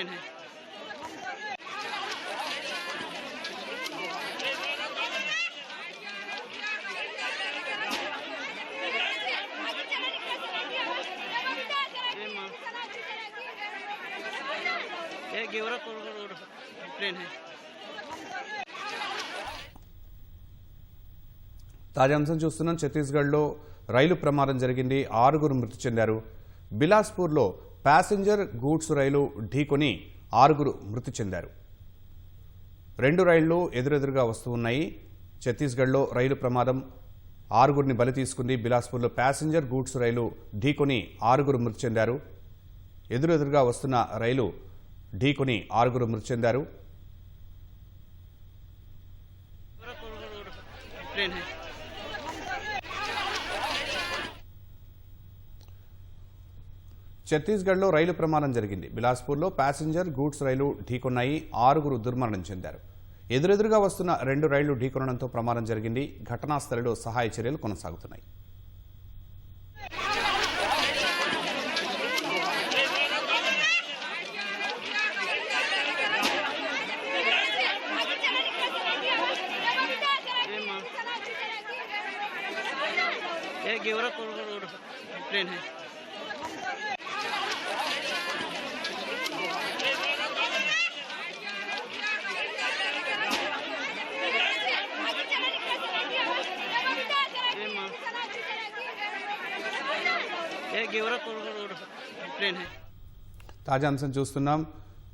Train है। ये गेवरापुर road train है। తాజా అంశం చూస్తున్నాం. ఛత్తీస్గఢ్లో రైలు ప్రమాదం జరిగింది. 6గురు మృతి చెందారు. బిలాస్పూర్లో ప్యాసింజర్ గూడ్స్ రైలు ఢీకొని 6గురు మృతి చెందారు. 2 రైళ్లు ఎదురెదురుగా వస్తూ ఉన్నాయి. ఛత్తీస్గఢ్లో రైలు ప్రమాదం 6గురిని బలి తీసుకుంది. బిలాస్పూర్లో ప్యాసింజర్ గూడ్స్ రైలు ఢీకొని 6గురు మృతి చెందారు. ఎదురెదురుగా వస్తున్న రైలు ఢీకొని 6గురు మృతి చెందారు. ఛత్తీస్గఢ్లో రైలు ప్రమాదం జరిగింది. బిలాస్పూర్లో ప్యాసింజర్ గూడ్స్ రైలు ఢీకొన్నాయి. 6గురు దుర్మరణం చెందారు. ఎదురెదురుగా వస్తున్న 2 రైళ్లు ఢీకొనడంతో ప్రమాదం జరిగింది. ఘటనా స్థలిలో సహాయ చర్యలు కొనసాగుతున్నాయి. ये गेवरापुर रोड ट्रेन है। ये गेवरापुर रोड ट्रेन है। తాజా అంశం చూస్తున్నాం.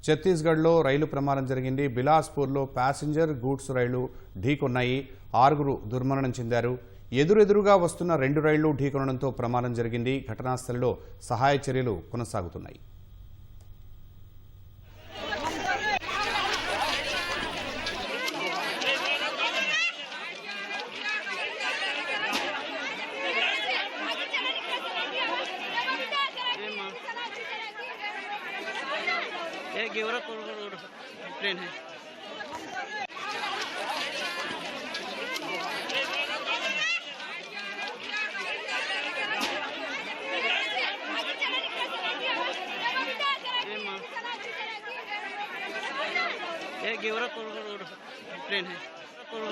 ఛత్తీస్గఢ్లో రైలు ప్రమాదం జరిగింది. బిలాస్పూర్లో ప్యాసింజర్ గూడ్స్ రైలు ఢీకొన్నాయి. 6గురు దుర్మరణం చెందారు. ఎదురెదురుగా వస్తున్న 2 రైళ్లు ఢీకొనడంతో ప్రమాదం జరిగింది. ఘటనా స్థలిలో సహాయ చర్యలు కొనసాగుతున్నాయి. ये गेवरापुर रोड ट्रेन है। ये गेवरापुर रोड ट्रेन है।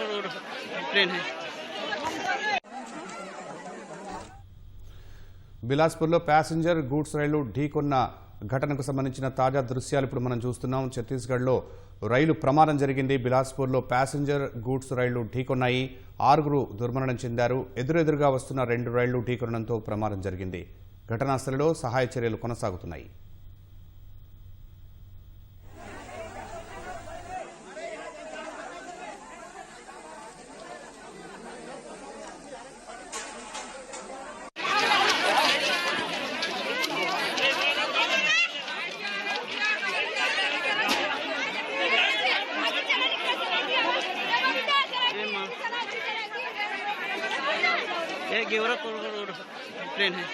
रोड ट्रेन है। బిలాస్పూర్లో ప్యాసింజర్ గూడ్స్ రైలు ఢీకొన్న ఘటనకు సంబంధించిన తాజా దృశ్యాలు ఇప్పుడు మనం చూస్తున్నాం. ఛత్తీస్గఢ్లో రైలు ప్రమాదం జరిగింది. బిలాస్పూర్లో ప్యాసింజర్ గూడ్స్ రైళ్లు ఢీకొన్నాయి. 6గురు దుర్మరణం చెందారు. ఎదురెదురుగా వస్తున్న 2 రైళ్లు ఢీకొనడంతో ప్రమాదం జరిగింది. ఘటనా స్థలిలో సహాయ చర్యలు కొనసాగుతున్నాయి. ये गेवरापुर रोड ट्रेन है।